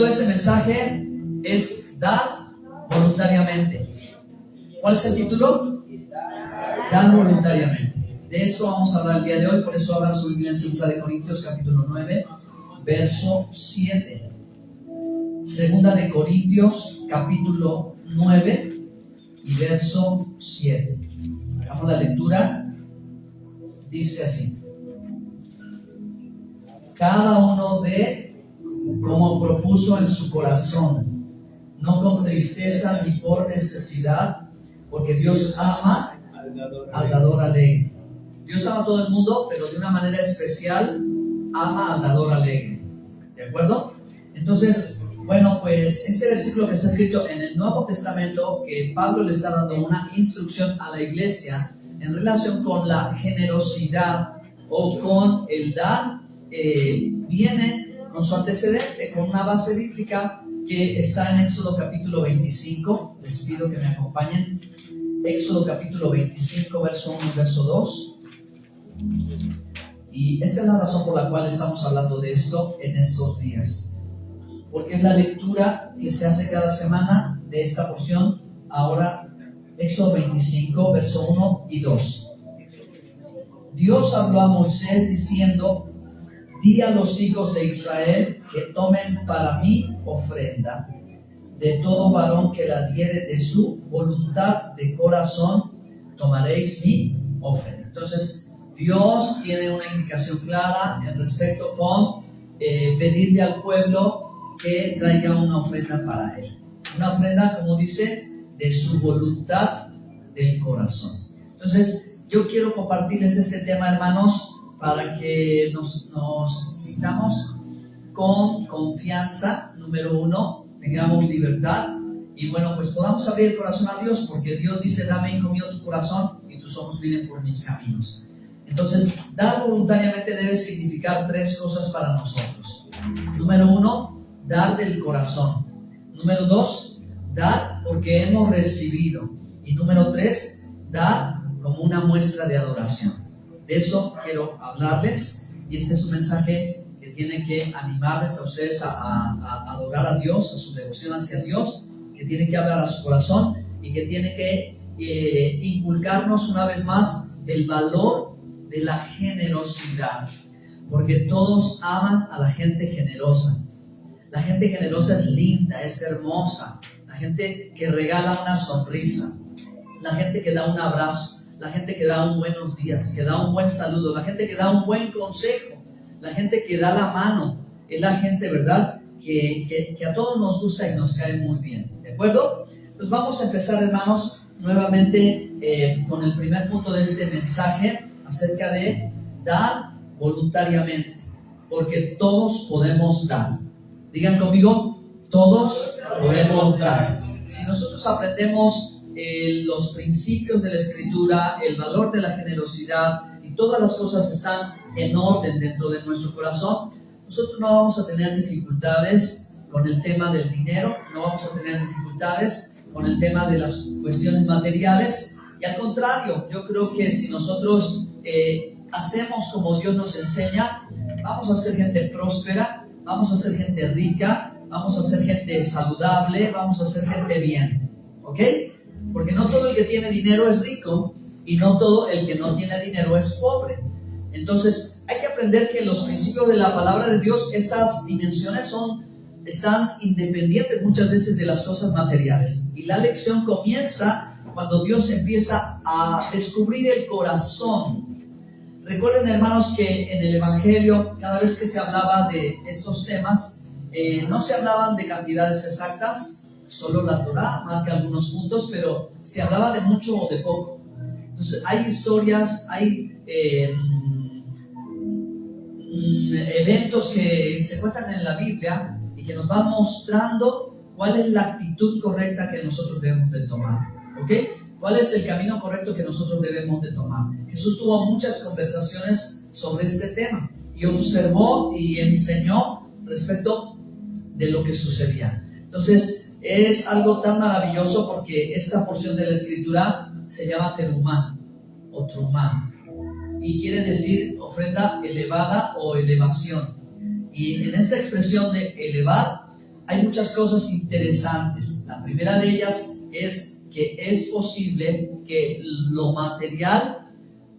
título de este mensaje es Dar voluntariamente. ¿Cuál es el título? Dar voluntariamente. De eso vamos a hablar el día de hoy, por eso abran su Biblia en 2 de Corintios capítulo 9, verso 7. 2 de Corintios capítulo 9 y verso 7. Hagamos la lectura. Dice así: cada uno dé como propuso en su corazón, no con tristeza ni por necesidad, porque Dios ama al dador alegre. Dios ama a todo el mundo, pero de una manera especial ama al dador alegre. ¿De acuerdo? Entonces, bueno, pues este versículo que está escrito en el Nuevo Testamento, que Pablo le está dando una instrucción a la iglesia en relación con la generosidad o con el dar, viene con su antecedente, con una base bíblica que está en Éxodo capítulo 25. Les pido que me acompañen. Éxodo capítulo 25, verso 1 y verso 2. Y esta es la razón por la cual estamos hablando de esto en estos días, porque es la lectura que se hace cada semana de esta porción. Ahora, Éxodo 25, verso 1 y 2. Dios habló a Moisés diciendo: di a los hijos de Israel que tomen para mí ofrenda. De todo varón que la diere de su voluntad de corazón, tomaréis mi ofrenda. Entonces, Dios tiene una indicación clara en respecto con pedirle al pueblo que traiga una ofrenda para él. Una ofrenda, como dice, de su voluntad del corazón. Entonces, yo quiero compartirles este tema, hermanos, para que nos sintamos con confianza, número uno, tengamos libertad y bueno, pues podamos abrir el corazón a Dios, porque Dios dice: dame, hijo mío, tu corazón y tus ojos miren por mis caminos. Entonces, dar voluntariamente debe significar tres cosas para nosotros. Número uno, dar del corazón. Número dos, dar porque hemos recibido. Y número tres, dar como una muestra de adoración. De eso quiero hablarles, y este es un mensaje que tiene que animarles a ustedes a adorar a Dios, a su devoción hacia Dios, que tiene que hablar a su corazón y que tiene que inculcarnos una vez más el valor de la generosidad, porque todos aman a la gente generosa. La gente generosa es linda, es hermosa. La gente que regala una sonrisa, la gente que da un abrazo, la gente que da un buenos días, que da un buen saludo, la gente que da un buen consejo, la gente que da la mano, es la gente, ¿verdad?, que a todos nos gusta y nos cae muy bien. ¿De acuerdo? Pues vamos a empezar, hermanos, nuevamente con el primer punto de este mensaje acerca de dar voluntariamente, porque todos podemos dar. Digan conmigo: todos podemos dar. Si nosotros aprendemos los principios de la Escritura, el valor de la generosidad, y todas las cosas están en orden dentro de nuestro corazón, nosotros no vamos a tener dificultades con el tema del dinero, no vamos a tener dificultades con el tema de las cuestiones materiales, y al contrario, yo creo que si nosotros hacemos como Dios nos enseña, vamos a ser gente próspera, vamos a ser gente rica, vamos a ser gente saludable, vamos a ser gente bien, ¿ok? Porque no todo el que tiene dinero es rico, y no todo el que no tiene dinero es pobre. Entonces hay que aprender que los principios de la palabra de Dios, estas dimensiones están independientes muchas veces de las cosas materiales, y la lección comienza cuando Dios empieza a descubrir el corazón. Recuerden, hermanos, que en el Evangelio, cada vez que se hablaba de estos temas, no se hablaban de cantidades exactas, solo la Torá marca algunos puntos, pero se hablaba de mucho o de poco. Entonces hay historias, hay eventos que se cuentan en la Biblia y que nos van mostrando cuál es la actitud correcta que nosotros debemos de tomar, ¿ok? ¿Cuál es el camino correcto que nosotros debemos de tomar? Jesús tuvo muchas conversaciones sobre este tema y observó y enseñó respecto de lo que sucedía. Entonces es algo tan maravilloso, porque esta porción de la Escritura se llama terumá o trumá, y quiere decir ofrenda elevada o elevación. Y en esta expresión de elevar hay muchas cosas interesantes. La primera de ellas es que es posible que lo material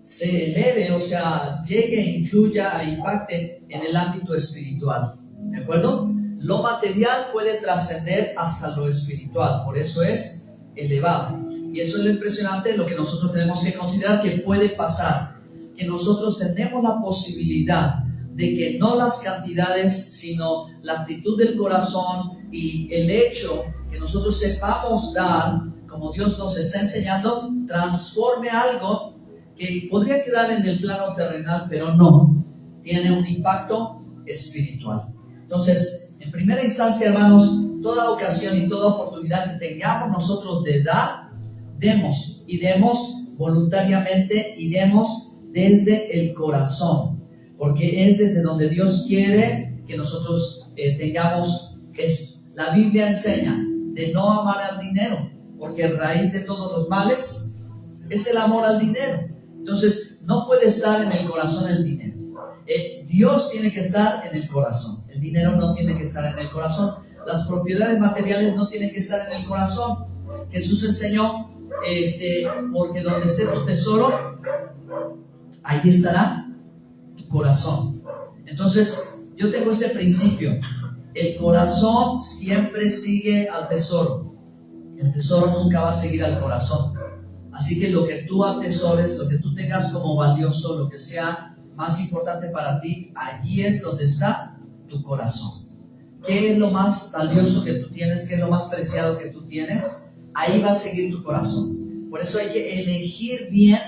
se eleve, o sea, llegue, influya, impacte en el ámbito espiritual. ¿De acuerdo? Lo material puede trascender hasta lo espiritual, por eso es elevado. Y eso es lo impresionante, lo que nosotros tenemos que considerar que puede pasar, que nosotros tenemos la posibilidad de que no las cantidades, sino la actitud del corazón y el hecho que nosotros sepamos dar, como Dios nos está enseñando, transforme algo que podría quedar en el plano terrenal, pero no, tiene un impacto espiritual. Entonces, en primera instancia, hermanos, toda ocasión y toda oportunidad que tengamos nosotros de dar, demos, y demos voluntariamente, y demos desde el corazón, porque es desde donde Dios quiere que nosotros tengamos eso. La Biblia enseña de no amar al dinero, porque raíz de todos los males es el amor al dinero. Entonces, no puede estar en el corazón el dinero. Dios tiene que estar en el corazón. El dinero no tiene que estar en el corazón. Las propiedades materiales no tienen que estar en el corazón. Jesús enseñó, porque donde esté tu tesoro, ahí estará tu corazón. Entonces, yo tengo este principio. El corazón siempre sigue al tesoro. El tesoro nunca va a seguir al corazón. Así que lo que tú atesores, lo que tú tengas como valioso, lo que sea más importante para ti, allí es donde está tu corazón. ¿Qué es lo más valioso que tú tienes? ¿Qué es lo más preciado que tú tienes? Ahí va a seguir tu corazón. Por eso hay que elegir bien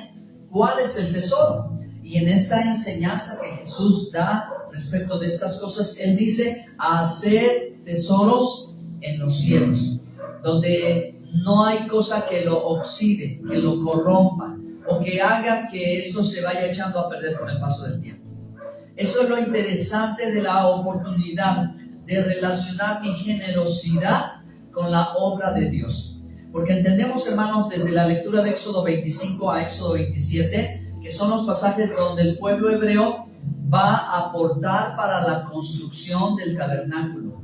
cuál es el tesoro. Y en esta enseñanza que Jesús da respecto de estas cosas, Él dice, hacer tesoros en los cielos, donde no hay cosa que lo oxide, que lo corrompa, o que haga que esto se vaya echando a perder con el paso del tiempo. Eso es lo interesante de la oportunidad de relacionar mi generosidad con la obra de Dios. Porque entendemos, hermanos, desde la lectura de Éxodo 25 a Éxodo 27, que son los pasajes donde el pueblo hebreo va a aportar para la construcción del tabernáculo.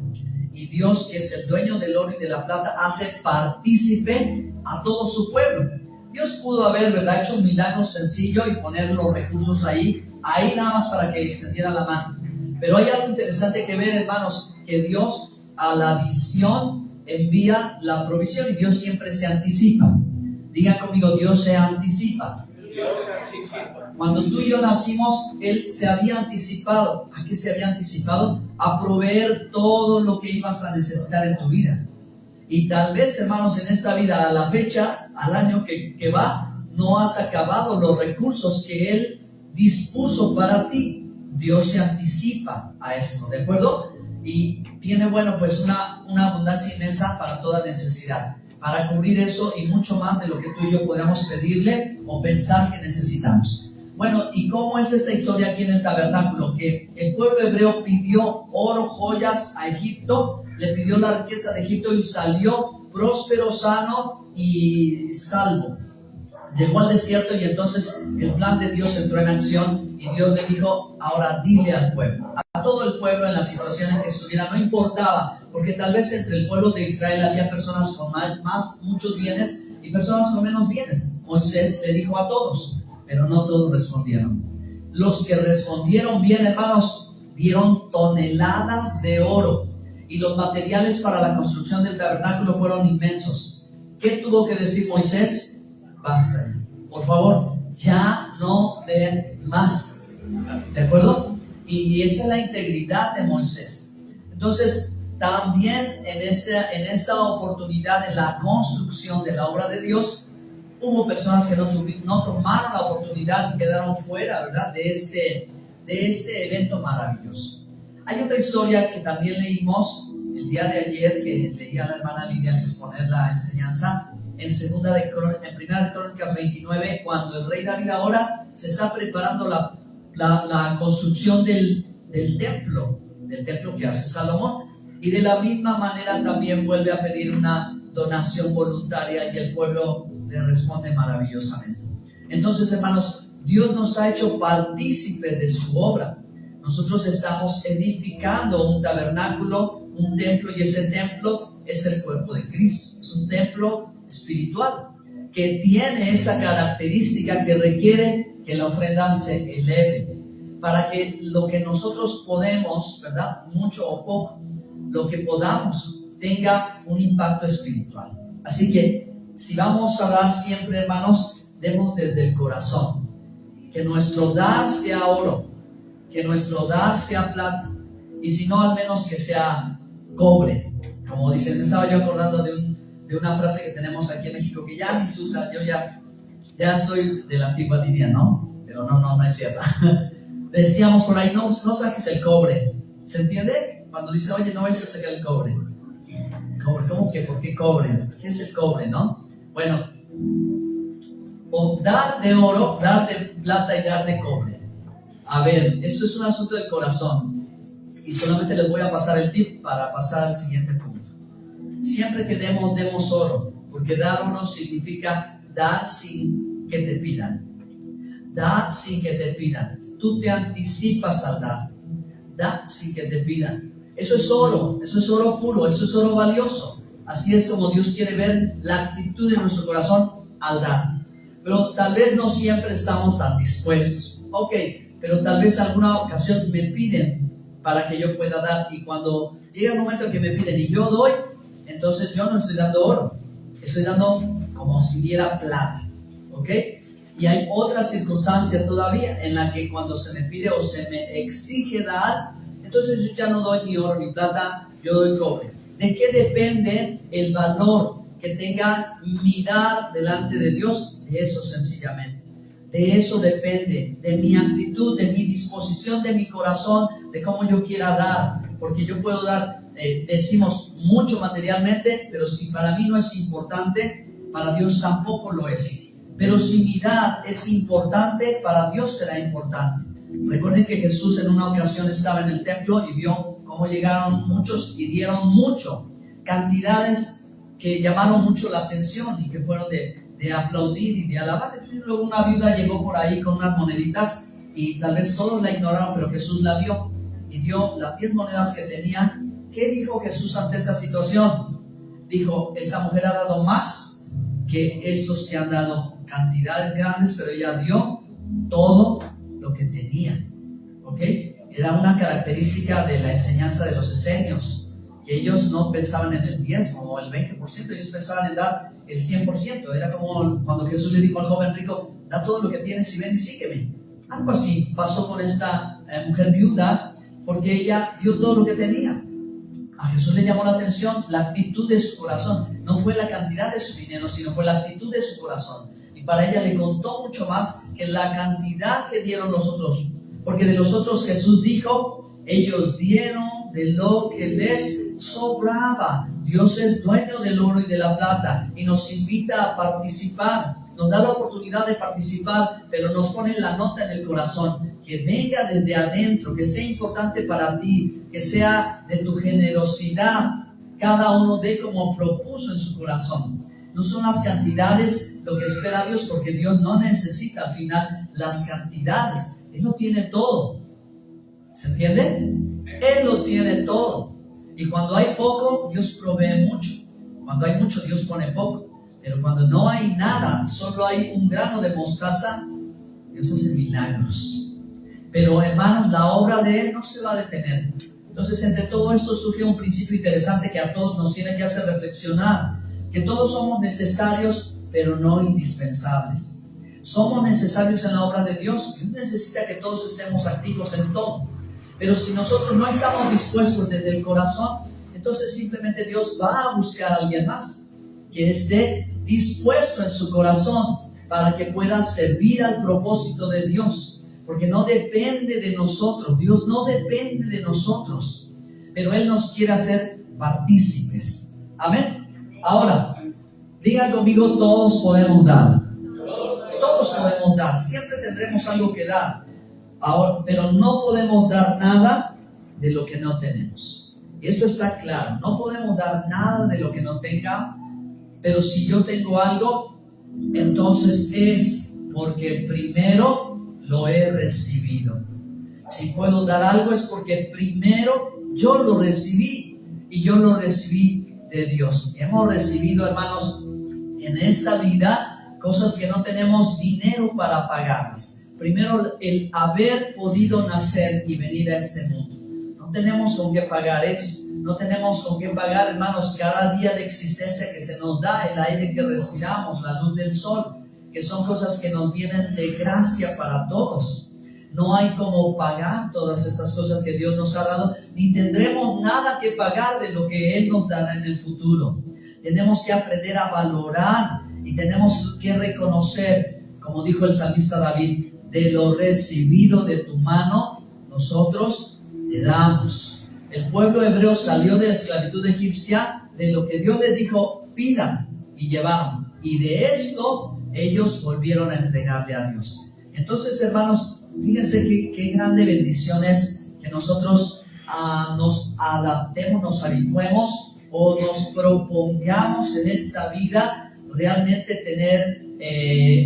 Y Dios, que es el dueño del oro y de la plata, hace partícipe a todo su pueblo. Dios pudo haber, ¿verdad?, hecho un milagro sencillo y poner los recursos ahí nada más para que extendiera la mano. Pero hay algo interesante que ver, hermanos, que Dios a la visión envía la provisión y Dios siempre se anticipa. Digan conmigo, Dios se anticipa. Dios se anticipa. Cuando tú y yo nacimos, Él se había anticipado. ¿A qué se había anticipado? A proveer todo lo que ibas a necesitar en tu vida. Y tal vez, hermanos, en esta vida, a la fecha, al año que va, no has acabado los recursos que Él dispuso para ti. Dios se anticipa a esto, ¿de acuerdo? Y tiene, bueno, pues una abundancia inmensa para toda necesidad, para cubrir eso y mucho más de lo que tú y yo podríamos pedirle o pensar que necesitamos. Bueno, ¿y cómo es esta historia aquí en el tabernáculo? Que el pueblo hebreo pidió oro, joyas a Egipto, le pidió la riqueza de Egipto y salió próspero, sano y salvo. Llegó al desierto y entonces el plan de Dios entró en acción y Dios le dijo, ahora dile al pueblo, a todo el pueblo en la situación en que estuviera, no importaba, porque tal vez entre el pueblo de Israel había personas con muchos bienes y personas con menos bienes. Moisés le dijo a todos, pero no todos respondieron. Los que respondieron bien, hermanos, dieron toneladas de oro y los materiales para la construcción del tabernáculo fueron inmensos. ¿Qué tuvo que decir Moisés? Basta, por favor, ya no den más. ¿De acuerdo? Y esa es la integridad de Moisés. Entonces, también en esta oportunidad, en la construcción de la obra de Dios, hubo personas que no tomaron la oportunidad y quedaron fuera, ¿verdad?, de este evento maravilloso. Hay otra historia que también leímos el día de ayer, que leía la hermana Lidia al exponer la enseñanza, en Primera de Crónicas 29, cuando el rey David ahora se está preparando la construcción del templo que hace Salomón, y de la misma manera también vuelve a pedir una donación voluntaria y el pueblo le responde maravillosamente. Entonces, hermanos, Dios nos ha hecho partícipes de su obra. Nosotros estamos edificando un tabernáculo, un templo, y ese templo es el cuerpo de Cristo. Es un templo espiritual que tiene esa característica que requiere que la ofrenda se eleve, para que lo que nosotros podemos, ¿verdad?, mucho o poco, lo que podamos, tenga un impacto espiritual. Así que si vamos a dar siempre, hermanos, demos desde el corazón. Que nuestro dar sea oro, que nuestro dar sea plata, y si no, al menos que sea cobre. Como dicen, me estaba yo acordando de una frase que tenemos aquí en México que ya ni se usa. Yo ya soy de la antigua, diría, ¿no? Pero no es cierto. Decíamos por ahí, no saques el cobre. ¿Se entiende? Cuando dice, oye, no vayas a sacar el cobre. ¿Cómo que? ¿Por qué cobre? ¿Qué es el cobre, no? Bueno, o dar de oro, dar de plata y dar de cobre. A ver, esto es un asunto del corazón. Y solamente les voy a pasar el tip para pasar al siguiente punto. Siempre que demos oro, porque dar oro significa dar sin que te pidan. Da sin que te pidan. Tú te anticipas al dar. Da sin que te pidan. Eso es oro puro, eso es oro valioso. Así es como Dios quiere ver la actitud de nuestro corazón al dar. Pero tal vez no siempre estamos tan dispuestos. Ok, pero tal vez alguna ocasión me piden para que yo pueda dar. Y cuando llega el momento en que me piden y yo doy, entonces yo no estoy dando oro. Estoy dando como si diera plata. ¿Ok? Y hay otra circunstancia todavía en la que cuando se me pide o se me exige dar, entonces yo ya no doy ni oro ni plata, yo doy cobre. ¿De qué depende el valor que tenga mi dar delante de Dios? De eso sencillamente. De eso depende, de mi actitud, de mi disposición, de mi corazón, de cómo yo quiera dar. Porque yo puedo dar, decimos, mucho materialmente, pero si para mí no es importante, para Dios tampoco lo es. Pero si mi dar es importante, para Dios será importante. Recuerden que Jesús en una ocasión estaba en el templo y vio cómo llegaron muchos y dieron mucho, cantidades que llamaron mucho la atención y que fueron de aplaudir y de alabar. Y luego una viuda llegó por ahí con unas moneditas y tal vez todos la ignoraron, pero Jesús la vio y dio las 10 monedas que tenía. ¿Qué dijo Jesús ante esta situación? Dijo, esa mujer ha dado más que estos que han dado cantidades grandes, pero ella dio todo lo que tenía. ¿Ok? Era una característica de la enseñanza de los esenios, que ellos no pensaban en el 10 o el 20%, ellos pensaban en dar el 100%. Era como cuando Jesús le dijo al joven rico, da todo lo que tienes y ven y sígueme. Algo así pasó con esta mujer viuda, porque ella dio todo lo que tenía. A Jesús le llamó la atención la actitud de su corazón. No fue la cantidad de su dinero, sino fue la actitud de su corazón. Y para ella le contó mucho más que la cantidad que dieron los otros. Porque de los otros Jesús dijo, ellos dieron de lo que les sobraba. Dios es dueño del oro y de la plata y nos invita a participar. Nos da la oportunidad de participar, pero nos pone la nota en el corazón. Que venga desde adentro, que sea importante para ti, que sea de tu generosidad. Cada uno dé como propuso en su corazón. No son las cantidades lo que espera Dios, porque Dios no necesita al final las cantidades. Él lo tiene todo. ¿Se entiende? Él lo tiene todo. Y cuando hay poco, Dios provee mucho. Cuando hay mucho, Dios pone poco. Pero cuando no hay nada, solo hay un grano de mostaza, Dios hace milagros. Pero hermanos, la obra de Él no se va a detener. Entonces, entre todo esto surge un principio interesante que a todos nos tiene que hacer reflexionar. Que todos somos necesarios, pero no indispensables. Somos necesarios en la obra de Dios. Dios necesita que todos estemos activos en todo. Pero si nosotros no estamos dispuestos desde el corazón, entonces simplemente Dios va a buscar a alguien más que esté dispuesto en su corazón para que pueda servir al propósito de Dios. Porque no depende de nosotros. Dios no depende de nosotros. Pero Él nos quiere hacer partícipes. Amén. Ahora, digan conmigo, todos podemos dar. Todos podemos dar. Siempre tendremos algo que dar. Ahora, pero no podemos dar nada de lo que no tenemos. Y esto está claro. No podemos dar nada de lo que no tenga. Pero si yo tengo algo, entonces es porque primero lo he recibido. Si puedo dar algo es porque primero yo lo recibí. y yo lo recibí de Dios. Hemos recibido, hermanos, en esta vida cosas que no tenemos dinero para pagarlas. Primero, el haber podido nacer y venir a este mundo. No tenemos con qué pagar eso. No tenemos con qué pagar, hermanos, cada día de existencia que se nos da, el aire que respiramos, la luz del sol, que son cosas que nos vienen de gracia para todos. No hay como pagar todas estas cosas que Dios nos ha dado, ni tendremos nada que pagar de lo que Él nos dará en el futuro. Tenemos que aprender a valorar y tenemos que reconocer, como dijo el salmista David, de lo recibido de tu mano, nosotros te damos. El pueblo hebreo salió de la esclavitud egipcia, de lo que Dios les dijo, pidan, y llevaron. Y de esto ellos volvieron a entregarle a Dios. Entonces, hermanos, fíjense qué grande bendición es que nosotros nos adaptemos, nos habituemos o nos propongamos en esta vida realmente tener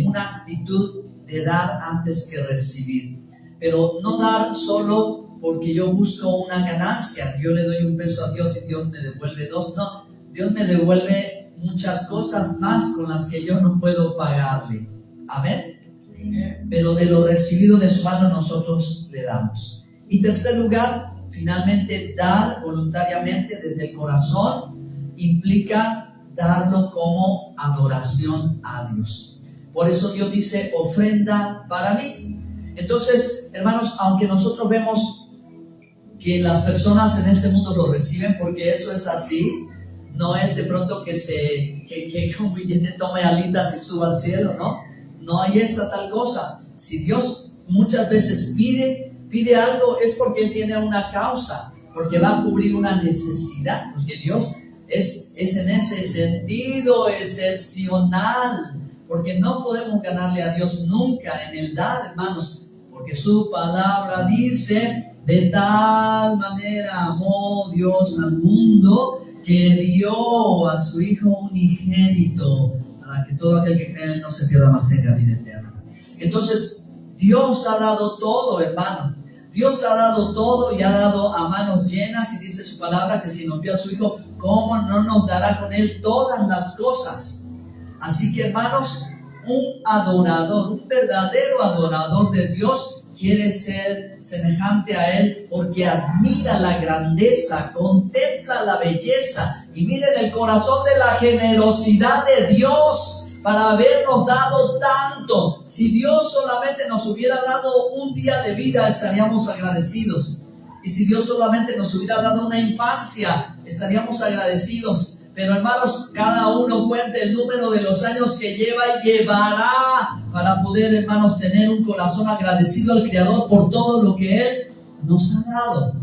una actitud de dar antes que recibir. Pero no dar solo porque yo busco una ganancia. Yo le doy $1 a Dios y Dios me devuelve 2. No, Dios me devuelve muchas cosas más con las que yo no puedo pagarle. Amén. Pero de lo recibido de su mano nosotros le damos. Y tercer lugar, finalmente, dar voluntariamente desde el corazón implica darlo como adoración a Dios. Por eso Dios dice, ofrenda para mí. Entonces, hermanos, aunque nosotros vemos que las personas en este mundo lo reciben porque eso es así, no es de pronto que un billete tome alitas y suba al cielo, ¿no? No hay esta tal cosa. Si Dios muchas veces pide algo, es porque Él tiene una causa, porque va a cubrir una necesidad, porque Dios es en ese sentido excepcional, porque no podemos ganarle a Dios nunca en el dar, hermanos, porque su palabra dice, de tal manera amó Dios al mundo que dio a su Hijo unigénito para que todo aquel que cree en Él no se pierda, mas tenga vida eterna. Entonces, Dios ha dado todo, hermano. Dios ha dado todo y ha dado a manos llenas, y dice su palabra que si nos dio a su Hijo, ¿cómo no nos dará con Él todas las cosas? Así que, hermanos, un adorador, un verdadero adorador de Dios quiere ser semejante a Él porque admira la grandeza, contempla la belleza y miren el corazón de la generosidad de Dios para habernos dado tanto. Si Dios solamente nos hubiera dado un día de vida, estaríamos agradecidos. Y si Dios solamente nos hubiera dado una infancia, estaríamos agradecidos. Pero, hermanos, cada uno cuente el número de los años que lleva y llevará para poder, hermanos, tener un corazón agradecido al Creador por todo lo que Él nos ha dado.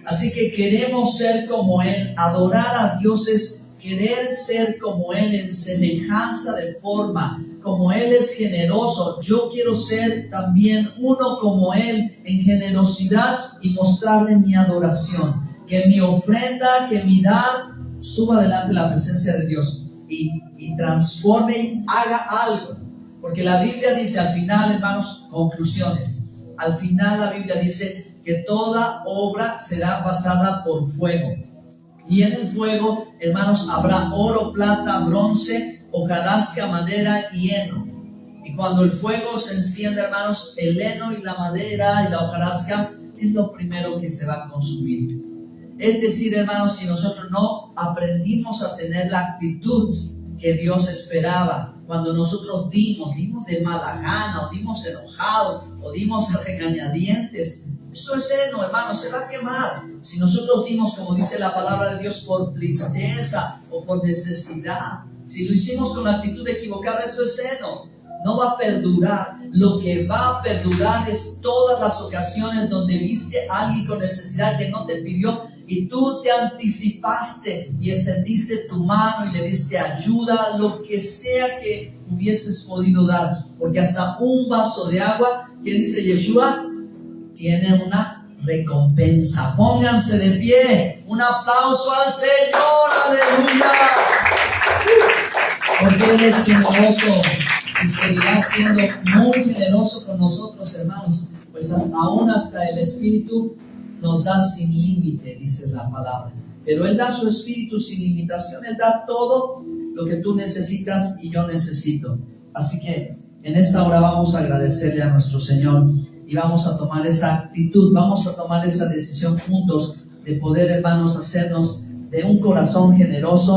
Así que queremos ser como Él. Adorar a Dios es querer ser como Él en semejanza de forma. Como Él es generoso, yo quiero ser también uno como Él en generosidad y mostrarle mi adoración. Que mi ofrenda, que mi dar suba delante de la presencia de Dios y transforme y haga algo. Porque la Biblia dice al final, hermanos, conclusiones. Al final la Biblia dice que toda obra será pasada por fuego. Y en el fuego, hermanos, habrá oro, plata, bronce, hojarasca, madera y heno. Y cuando el fuego se enciende, hermanos, el heno y la madera y la hojarasca es lo primero que se va a consumir. Es decir, hermanos, si nosotros no aprendimos a tener la actitud que Dios esperaba, cuando nosotros dimos de mala gana, o dimos enojados, o dimos a regañadientes, esto es heno, hermanos, se va a quemar. Si nosotros dimos, como dice la palabra de Dios, por tristeza o por necesidad, si lo hicimos con la actitud equivocada, esto es heno, no va a perdurar. Lo que va a perdurar es todas las ocasiones donde viste a alguien con necesidad que no te pidió y tú te anticipaste y extendiste tu mano y le diste ayuda, lo que sea que hubieses podido dar, porque hasta un vaso de agua, que dice Yeshua, tiene una recompensa. Pónganse de pie, un aplauso al Señor, aleluya, porque Él es generoso y seguirá siendo muy generoso con nosotros, hermanos, pues aún hasta el Espíritu nos da sin límite, dice la palabra. pero Él da su Espíritu sin limitación. Él da todo lo que tú necesitas y yo necesito. Así que en esta hora vamos a agradecerle a nuestro Señor y vamos a tomar esa actitud, vamos a tomar esa decisión juntos de poder, hermanos, hacernos de un corazón generoso.